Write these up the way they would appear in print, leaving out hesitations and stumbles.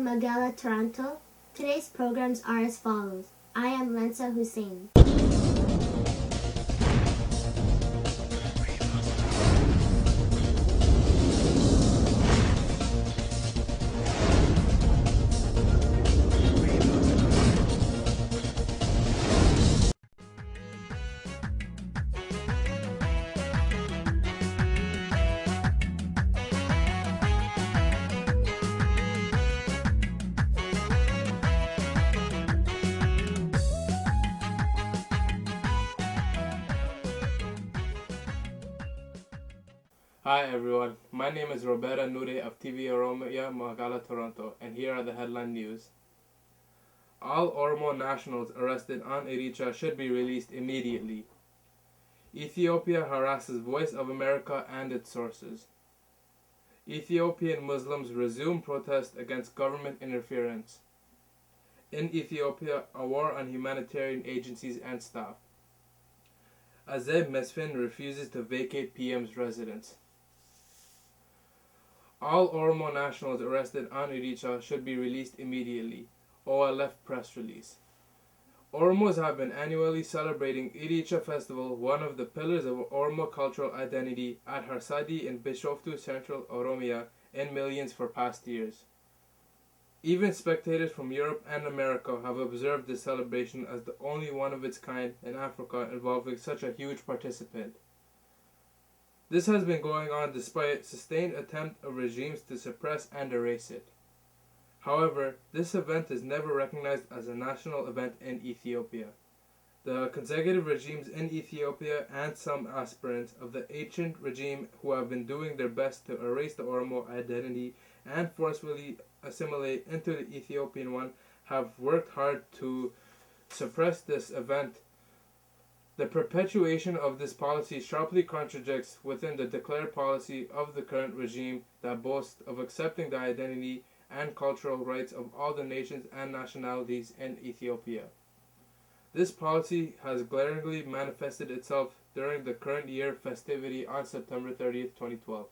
from Magala, Toronto. Today's programs are as follows. I am Lensa Hussein. Hi everyone, my name is Roberta Nure of TVOMT, Magala, Toronto, and here are the headline news. All Oromo nationals arrested on Irreecha should be released immediately. Ethiopia harasses Voice of America and its sources. Ethiopian Muslims resume protest against government interference. In Ethiopia, a war on humanitarian agencies and staff. Azeb Mesfin refuses to vacate PM's residence. All Oromo nationals arrested on Irreecha should be released immediately. OLF press release. Oromos have been annually celebrating Irreecha festival, one of the pillars of Oromo cultural identity, at Harsadi in Bishoftu, Central Oromia, in millions for past years. Even spectators from Europe and America have observed this celebration as the only one of its kind in Africa involving such a huge participant. This has been going on despite sustained attempts of regimes to suppress and erase it. However, this event is never recognized as a national event in Ethiopia. The consecutive regimes in Ethiopia and some aspirants of the ancient regime who have been doing their best to erase the Oromo identity and forcefully assimilate into the Ethiopian one have worked hard to suppress this event. The perpetuation of this policy sharply contradicts within the declared policy of the current regime that boasts of accepting the identity and cultural rights of all the nations and nationalities in Ethiopia. This policy has glaringly manifested itself during the current year festivity on September 30th, 2012.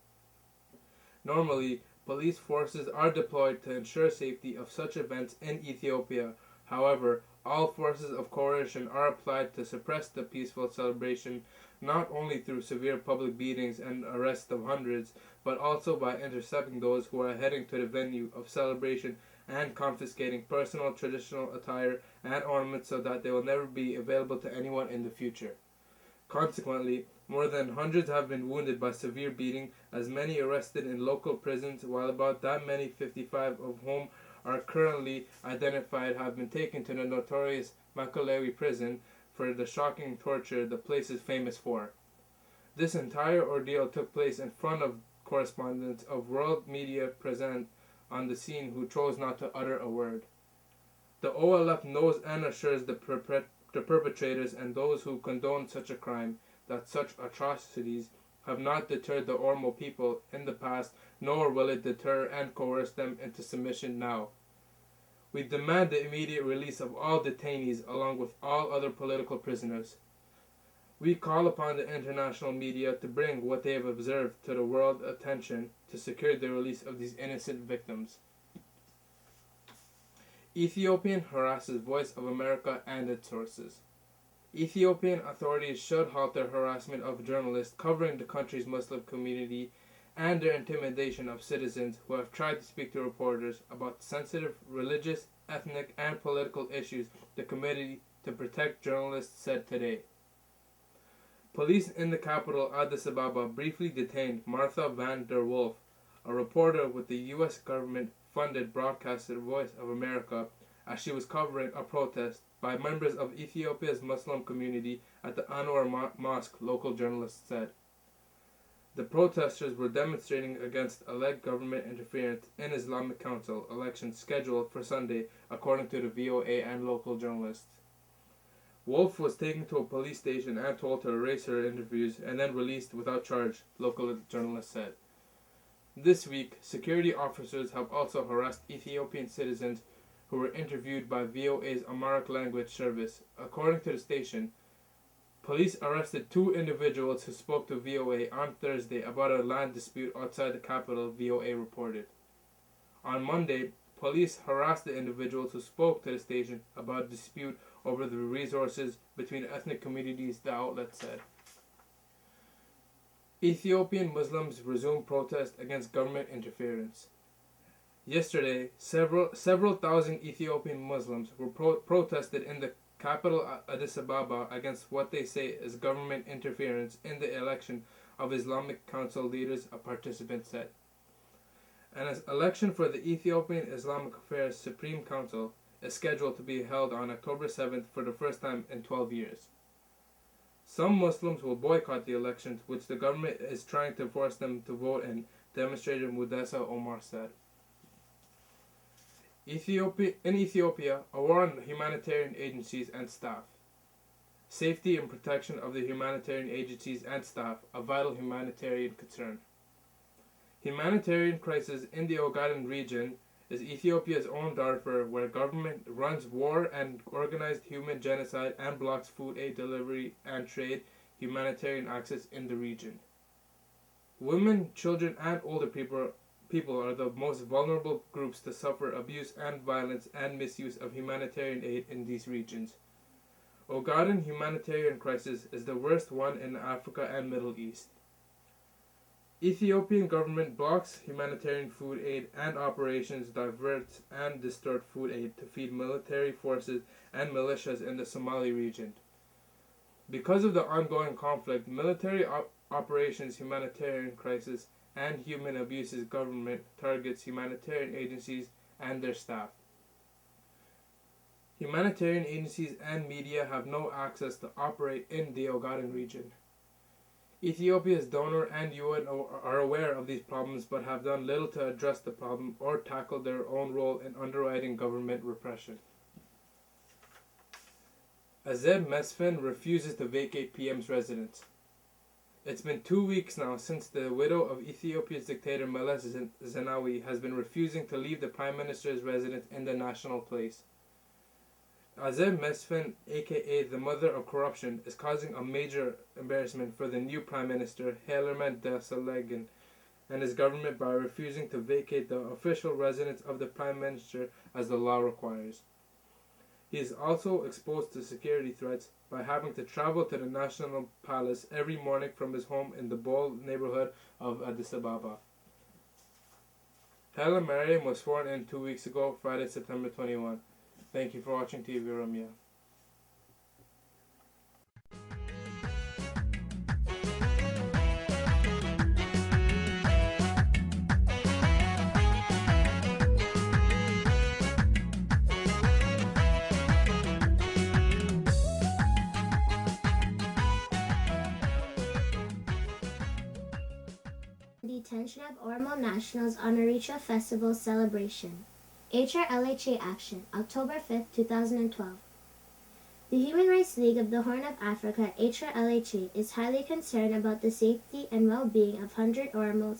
Normally, police forces are deployed to ensure safety of such events in Ethiopia. However, all forces of coercion are applied to suppress the peaceful celebration, not only through severe public beatings and arrest of hundreds, but also by intercepting those who are heading to the venue of celebration and confiscating personal traditional attire and ornaments so that they will never be available to anyone in the future. Consequently, more than hundreds have been wounded by severe beating, as many arrested in local prisons, while about that many, 55 of whom are currently identified, have been taken to the notorious Makulewi prison for the shocking torture the place is famous for. This entire ordeal took place in front of correspondents of world media present on the scene who chose not to utter a word. The OLF knows and assures the perpetrators and those who condone such a crime that such atrocities have not deterred the Oromo people in the past, nor will it deter and coerce them into submission now. We demand the immediate release of all detainees along with all other political prisoners. We call upon the international media to bring what they have observed to the world attention to secure the release of these innocent victims. Ethiopian harasses Voice of America and its sources. Ethiopian authorities should halt their harassment of journalists covering the country's Muslim community and their intimidation of citizens who have tried to speak to reporters about sensitive religious, ethnic, and political issues, the Committee to Protect Journalists said today. Police in the capital, Addis Ababa, briefly detained Martha van der Wolf, a reporter with the U.S. government-funded broadcaster Voice of America, as she was covering a protest by members of Ethiopia's Muslim community at the Anwar Mosque, local journalists said. The protesters were demonstrating against alleged government interference in Islamic Council elections scheduled for Sunday, according to the VOA and local journalists. Wolf was taken to a police station and told to erase her interviews and then released without charge, local journalists said. This week, security officers have also harassed Ethiopian citizens who were interviewed by VOA's Amharic language service. According to the station, police arrested 2 individuals who spoke to VOA on Thursday about a land dispute outside the capital, VOA reported. On Monday, police harassed the individuals who spoke to the station about a dispute over the resources between ethnic communities, the outlet said. Ethiopian Muslims resumed protest against government interference. Yesterday, several thousand Ethiopian Muslims were protested in the capital Addis Ababa against what they say is government interference in the election of Islamic Council leaders, a participant said. An election for the Ethiopian Islamic Affairs Supreme Council is scheduled to be held on October 7th for the first time in 12 years. Some Muslims will boycott the elections, which the government is trying to force them to vote in, demonstrator Mudessa Omar said. In Ethiopia, a war on humanitarian agencies and staff. Safety and protection of the humanitarian agencies and staff, a vital humanitarian concern. Humanitarian crisis in the Ogaden region is Ethiopia's own Darfur, where government runs war and organized human genocide and blocks food aid delivery and trade humanitarian access in the region. Women, children, and older people are the most vulnerable groups to suffer abuse and violence and misuse of humanitarian aid in these regions. Ogaden humanitarian crisis is the worst one in Africa and Middle East. Ethiopian government blocks humanitarian food aid and operations diverts and distort food aid to feed military forces and militias in the Somali region. Because of the ongoing conflict, military operations humanitarian crisis and human abuses government targets humanitarian agencies and their staff. Humanitarian agencies and media have no access to operate in the Ogaden region. Ethiopia's donor and UN are aware of these problems but have done little to address the problem or tackle their own role in underwriting government repression. Azeb Mesfin refuses to vacate PM's residence. It's been 2 weeks now since the widow of Ethiopia's dictator Meles Zenawi has been refusing to leave the Prime Minister's residence in the National Place. Azeb Mesfin, aka the mother of corruption, is causing a major embarrassment for the new Prime Minister, Haileman Desalegn, and his government by refusing to vacate the official residence of the Prime Minister as the law requires. He is also exposed to security threats by having to travel to the National Palace every morning from his home in the Bol neighborhood of Addis Ababa. Haile Mariam was sworn in 2 weeks ago, Friday, September 21. Thank you for watching TVOMT. Detention of Oromo nationals on Irreecha Festival celebration. HRLHA action, October 5, 2012. The Human Rights League of the Horn of Africa, HRLHA, is highly concerned about the safety and well-being of 100 Oromo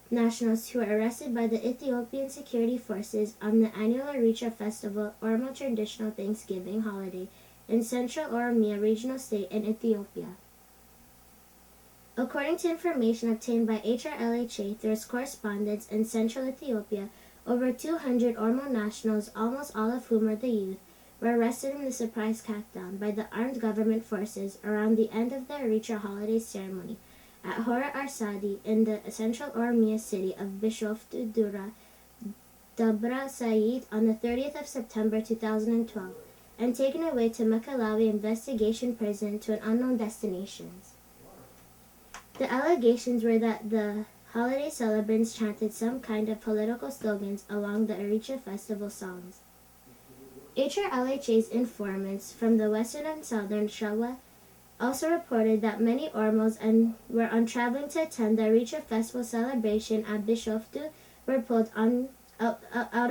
nationals who were arrested by the Ethiopian security forces on the annual Irreecha Festival, Oromo traditional Thanksgiving holiday, in Central Oromia Regional State in Ethiopia. According to information obtained by HRLHA through its correspondents in Central Ethiopia, over 200 Oromo nationals, almost all of whom are the youth, were arrested in the surprise crackdown by the armed government forces around the end of the Irreecha holiday ceremony at Hora Arsadi in the Central Oromia city of Bishoftu Dura, Dabra Said on the 30th of September 2012, and taken away to Makalawi Investigation Prison to an unknown destinations. The allegations were that the holiday celebrants chanted some kind of political slogans along the Irreecha festival songs. HRLHA's informants from the western and southern Shawa also reported that many Oromos were traveling to attend the Irreecha festival celebration at Bishoftu were pulled out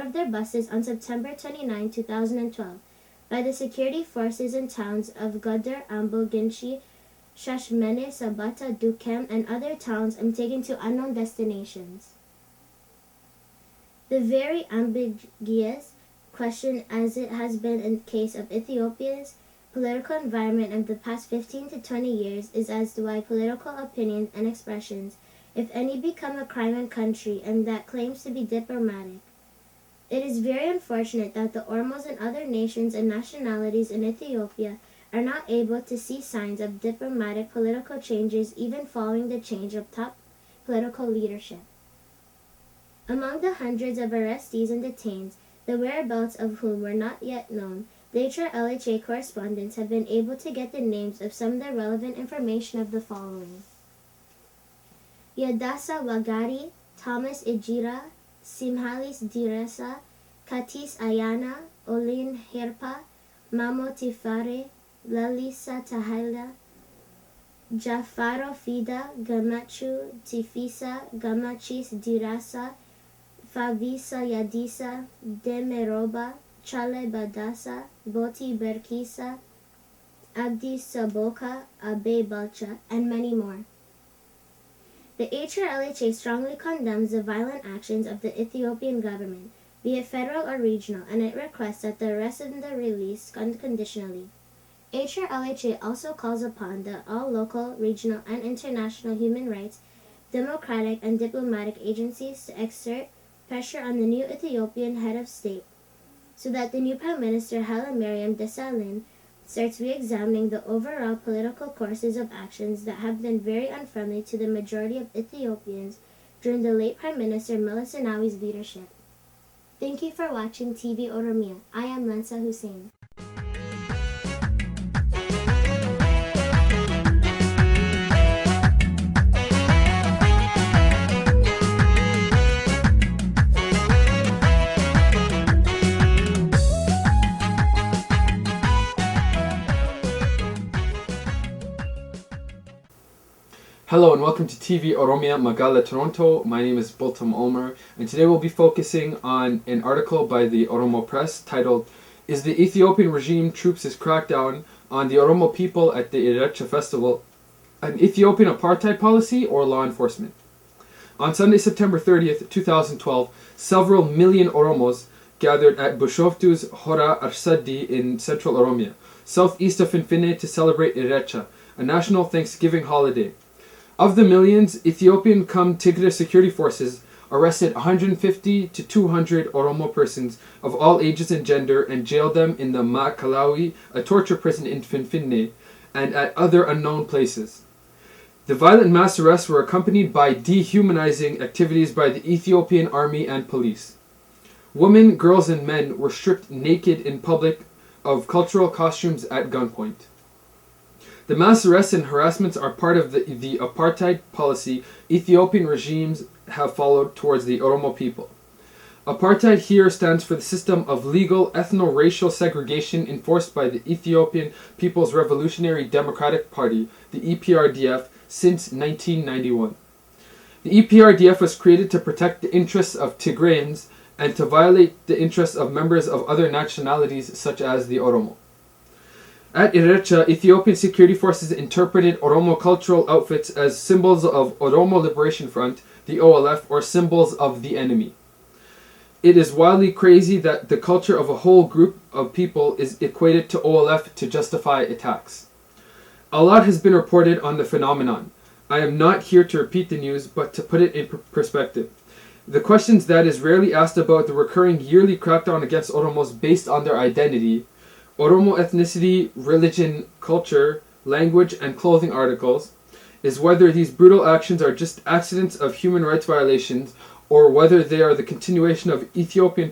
of their buses on September 29, 2012 by the security forces in towns of Godar, Ambo, Ginshi, Shashmene, Sabata, Dukem, and other towns and taken to unknown destinations. The very ambiguous question, as it has been in the case of Ethiopia's political environment of the past 15 to 20 years, is as to why political opinions and expressions, if any, become a crime in country and that claims to be diplomatic. It is very unfortunate that the Oromos and other nations and nationalities in Ethiopia are not able to see signs of diplomatic political changes even following the change of top political leadership. Among the hundreds of arrestees and detained, the whereabouts of whom were not yet known, the HRLHA correspondents have been able to get the names of some of the relevant information of the following: Yadasa Wagari, Thomas Ejira, Simhalis Diresa, Katis Ayana, Olin Herpa, Mamo Tifare, Lalisa Tahila, Jafaro Fida, Gamachu Tifisa, Gamachis Dirasa, Favisa Yadisa, Demeroba, Chale Badasa, Boti Berkisa, Abdi Saboka, Abe Balcha, and many more. The HRLHA strongly condemns the violent actions of the Ethiopian government, be it federal or regional, and it requests that the arrest and the release unconditionally. HRLHA also calls upon all local, regional, and international human rights, democratic, and diplomatic agencies to exert pressure on the new Ethiopian head of state so that the new Prime Minister Haile Mariam Desalegn starts re-examining the overall political courses of actions that have been very unfriendly to the majority of Ethiopians during the late Prime Minister Meles Zenawi's leadership. Thank you for watching TV Oromia. I am Lansa Hussein. Hello and welcome to TV Oromia Magala Toronto. My name is Bultam Omer, and today we'll be focusing on an article by the Oromo Press titled, "Is the Ethiopian regime troops' crackdown on the Oromo people at the Irreecha festival an Ethiopian apartheid policy or law enforcement?" On Sunday, September 30th, 2012, several million Oromos gathered at Bishoftu's Hora Arsadi in central Oromia, southeast of Finfinne, to celebrate Irreecha, a national Thanksgiving holiday. Of the millions, Ethiopian Tigray security forces arrested 150 to 200 Oromo persons of all ages and gender and jailed them in the Maakalawi, a torture prison in Finfinne, and at other unknown places. The violent mass arrests were accompanied by dehumanizing activities by the Ethiopian army and police. Women, girls, and men were stripped naked in public of cultural costumes at gunpoint. The mass arrests and harassments are part of the apartheid policy Ethiopian regimes have followed towards the Oromo people. Apartheid here stands for the system of legal ethno-racial segregation enforced by the Ethiopian People's Revolutionary Democratic Party, the EPRDF, since 1991. The EPRDF was created to protect the interests of Tigrayans and to violate the interests of members of other nationalities such as the Oromo. At Irreecha, Ethiopian security forces interpreted Oromo cultural outfits as symbols of Oromo Liberation Front, the OLF, or symbols of the enemy. It is wildly crazy that the culture of a whole group of people is equated to OLF to justify attacks. A lot has been reported on the phenomenon. I am not here to repeat the news, but to put it in perspective. The questions that is rarely asked about the recurring yearly crackdown against Oromos based on their identity, Oromo ethnicity, religion, culture, language, and clothing articles, is whether these brutal actions are just accidents of human rights violations or whether they are the continuation of Ethiopian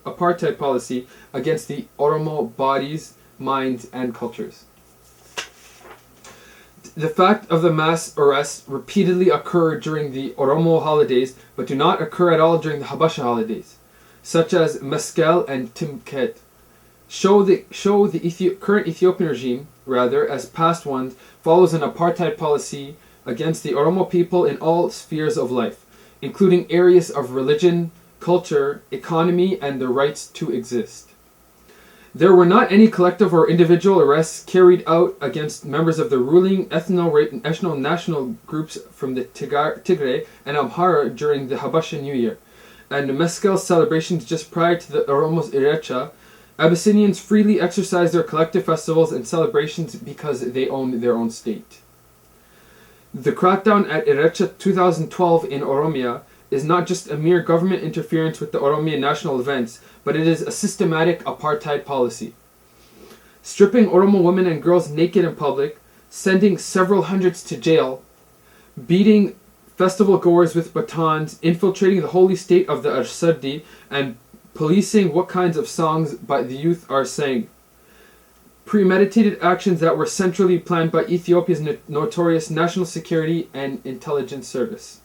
apartheid policy against the Oromo bodies, minds, and cultures. The fact of the mass arrests repeatedly occur during the Oromo holidays but do not occur at all during the Habasha holidays, such as Meskel and Timket. Show the current Ethiopian regime, as past ones, follows an apartheid policy against the Oromo people in all spheres of life, including areas of religion, culture, economy, and the rights to exist. There were not any collective or individual arrests carried out against members of the ruling ethno-national groups from the Tigray and Amhara during the Habasha New Year, and Meskel celebrations just prior to the Oromo's Irreecha. Abyssinians freely exercise their collective festivals and celebrations because they own their own state. The crackdown at Irreecha 2012 in Oromia is not just a mere government interference with the Oromian national events, but it is a systematic apartheid policy. Stripping Oromo women and girls naked in public, sending several hundreds to jail, beating festival goers with batons, infiltrating the holy state of the Arsardi, and policing what kinds of songs by the youth are sang. Premeditated actions that were centrally planned by Ethiopia's notorious National Security and Intelligence Service.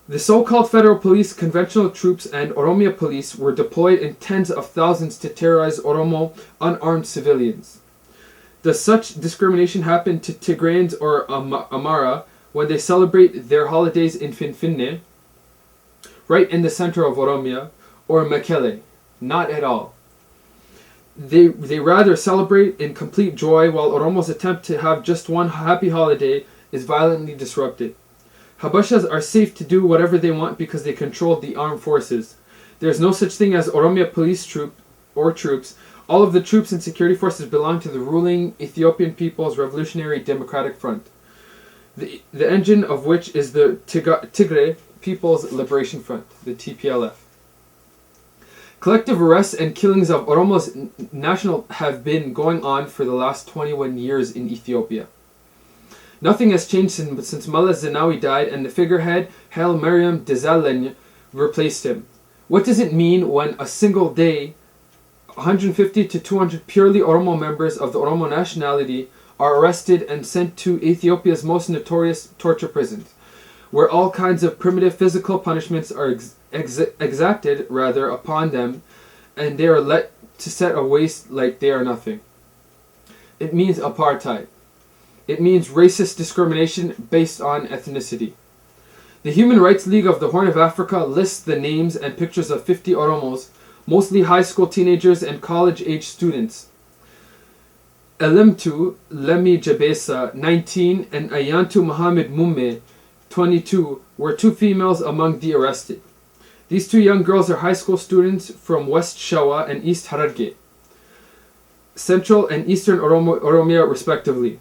The so-called federal police, conventional troops, and Oromia police were deployed in tens of thousands to terrorize Oromo unarmed civilians. Does such discrimination happen to Tigrayans or Amara when they celebrate their holidays in Finfinne, right in the center of Oromia, or Mekele? Not at all. They rather celebrate in complete joy, while Oromo's attempt to have just one happy holiday is violently disrupted. Habashas are safe to do whatever they want because they control the armed forces. There is no such thing as Oromia police troops. All of the troops and security forces belong to the ruling Ethiopian People's Revolutionary Democratic Front, the engine of which is the Tigray People's Liberation Front, the TPLF. Collective arrests and killings of Oromo's national have been going on for the last 21 years in Ethiopia. Nothing has changed since Mullah Zenawi died and the figurehead Haile Mariam Desalegn replaced him. What does it mean when a single day 150 to 200 purely Oromo members of the Oromo nationality are arrested and sent to Ethiopia's most notorious torture prisons, where all kinds of primitive physical punishments are exacted upon them, and they are let to set a waste like they are nothing? It means apartheid. It means racist discrimination based on ethnicity. The Human Rights League of the Horn of Africa lists the names and pictures of 50 Oromos, mostly high school teenagers and college-age students. Elemtu Lemi Jabesa, 19, and Ayantu Mohammed Mumme, 22, were two females among the arrested. These two young girls are high school students from West Shawa and East Hararge, Central and Eastern Oromia respectively.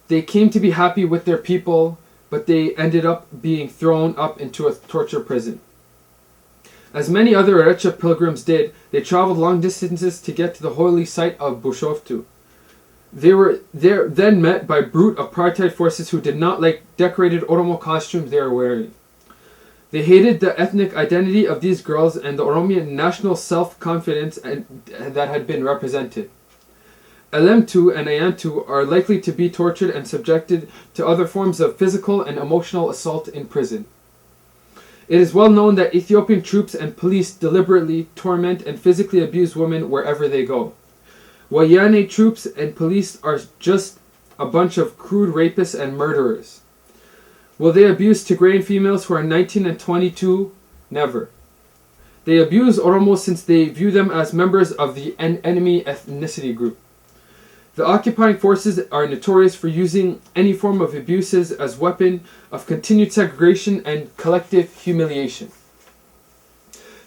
They came to be happy with their people, but they ended up being thrown up into a torture prison. As many other Irreecha pilgrims did, they traveled long distances to get to the holy site of Bushoftu. They were then met by brute apartheid forces who did not like decorated Oromo costumes they were wearing. They hated the ethnic identity of these girls and the Oromian national self-confidence that had been represented. Elemtu and Ayantu are likely to be tortured and subjected to other forms of physical and emotional assault in prison. It is well known that Ethiopian troops and police deliberately torment and physically abuse women wherever they go. Wayane troops and police are just a bunch of crude rapists and murderers. Will they abuse Tigrayan females who are 19 and 22? Never. They abuse Oromo since they view them as members of the enemy ethnicity group. The occupying forces are notorious for using any form of abuses as weapon of continued segregation and collective humiliation.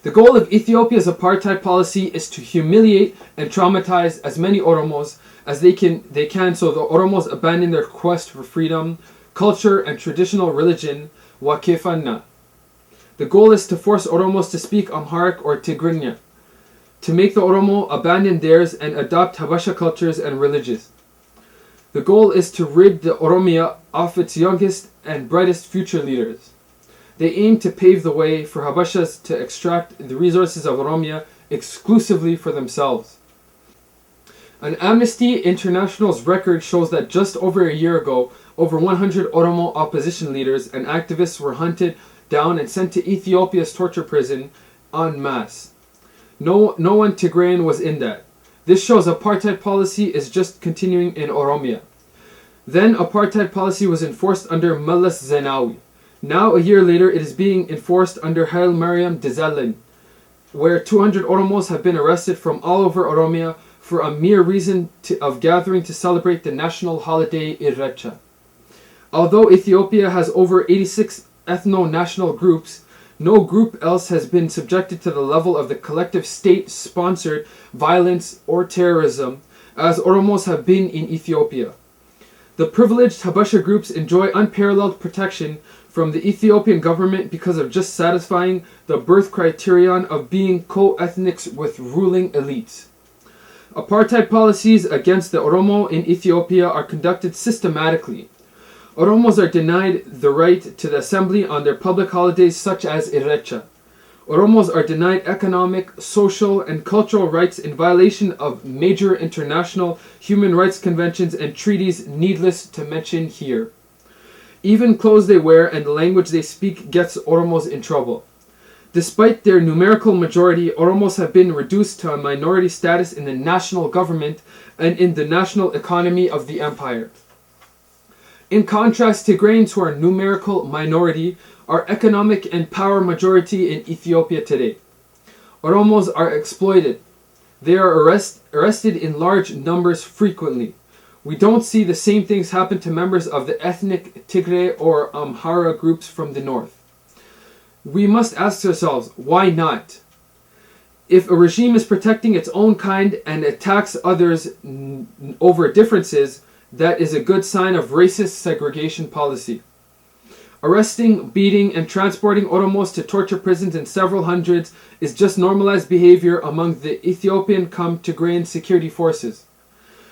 The goal of Ethiopia's apartheid policy is to humiliate and traumatize as many Oromos as they can so the Oromos abandon their quest for freedom, culture, and traditional religion, Wakefanna. The goal is to force Oromos to speak Amharic or Tigrinya, to make the Oromo abandon theirs and adopt Habasha cultures and religions. The goal is to rid the Oromia of its youngest and brightest future leaders. They aim to pave the way for Habashas to extract the resources of Oromia exclusively for themselves. An Amnesty International's record shows that just over a year ago, over 100 Oromo opposition leaders and activists were hunted down and sent to Ethiopia's torture prison en masse. No one Tigrayan was in that. This shows apartheid policy is just continuing in Oromia. Then apartheid policy was enforced under Mullah Zenawi. Now, a year later, it is being enforced under Haile Mariam Desalegn, where 200 Oromos have been arrested from all over Oromia for a mere reason of gathering to celebrate the national holiday Irreecha. Although Ethiopia has over 86 ethno-national groups, no group else has been subjected to the level of the collective state-sponsored violence or terrorism as Oromos have been in Ethiopia. The privileged Habasha groups enjoy unparalleled protection from the Ethiopian government because of just satisfying the birth criterion of being co-ethnics with ruling elites. Apartheid policies against the Oromo in Ethiopia are conducted systematically. Oromos are denied the right to the assembly on their public holidays such as Irreecha. Oromos are denied economic, social, and cultural rights in violation of major international human rights conventions and treaties needless to mention here. Even clothes they wear and the language they speak gets Oromos in trouble. Despite their numerical majority, Oromos have been reduced to a minority status in the national government and in the national economy of the empire. In contrast, Tigrayans, who are numerical minority, are economic and power majority in Ethiopia today. Oromos are exploited. They are arrested in large numbers frequently. We don't see the same things happen to members of the ethnic Tigray or Amhara groups from the north. We must ask ourselves, why not? If a regime is protecting its own kind and attacks others over differences, that is a good sign of racist segregation policy. Arresting, beating, and transporting Oromos to torture prisons in several hundreds is just normalized behavior among the Ethiopian Tigrayan security forces.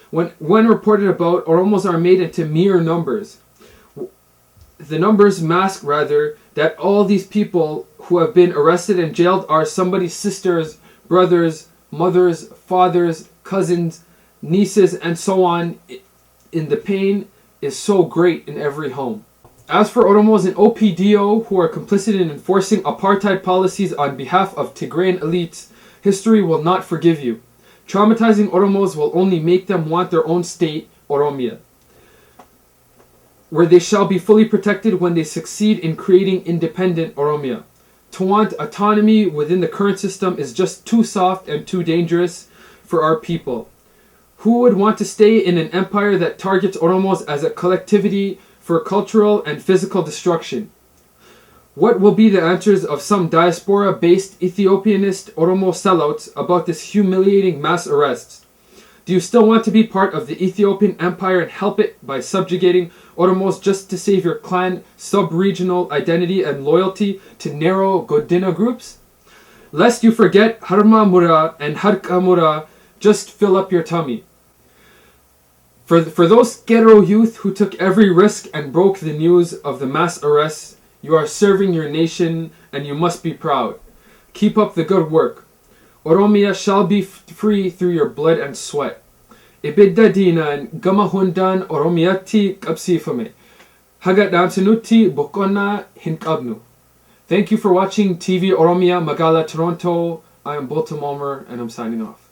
When reported about, Oromos are made into mere numbers. The numbers mask, rather, that all these people who have been arrested and jailed are somebody's sisters, brothers, mothers, fathers, cousins, nieces, and so on. In the pain is so great in every home. As for Oromos in OPDO who are complicit in enforcing apartheid policies on behalf of Tigrayan elites, history will not forgive you. Traumatizing Oromos will only make them want their own state, Oromia, where they shall be fully protected when they succeed in creating independent Oromia. To want autonomy within the current system is just too soft and too dangerous for our people. Who would want to stay in an empire that targets Oromos as a collectivity for cultural and physical destruction? What will be the answers of some diaspora-based Ethiopianist Oromo sellouts about this humiliating mass arrests? Do you still want to be part of the Ethiopian empire and help it by subjugating Oromos just to save your clan sub-regional identity and loyalty to narrow Godina groups? Lest you forget Harma Mura and Harka Mura, just fill up your tummy. For those Gero youth who took every risk and broke the news of the mass arrests, you are serving your nation and you must be proud. Keep up the good work. Oromia shall be free through your blood and sweat. Ibidda dinan gamahundan Oromiyatti qabsifame. Hagadaan sinutti bokonna hinkabnu. Thank you for watching TV Oromia Magala Toronto. I am Bolton Ulmer and I'm signing off.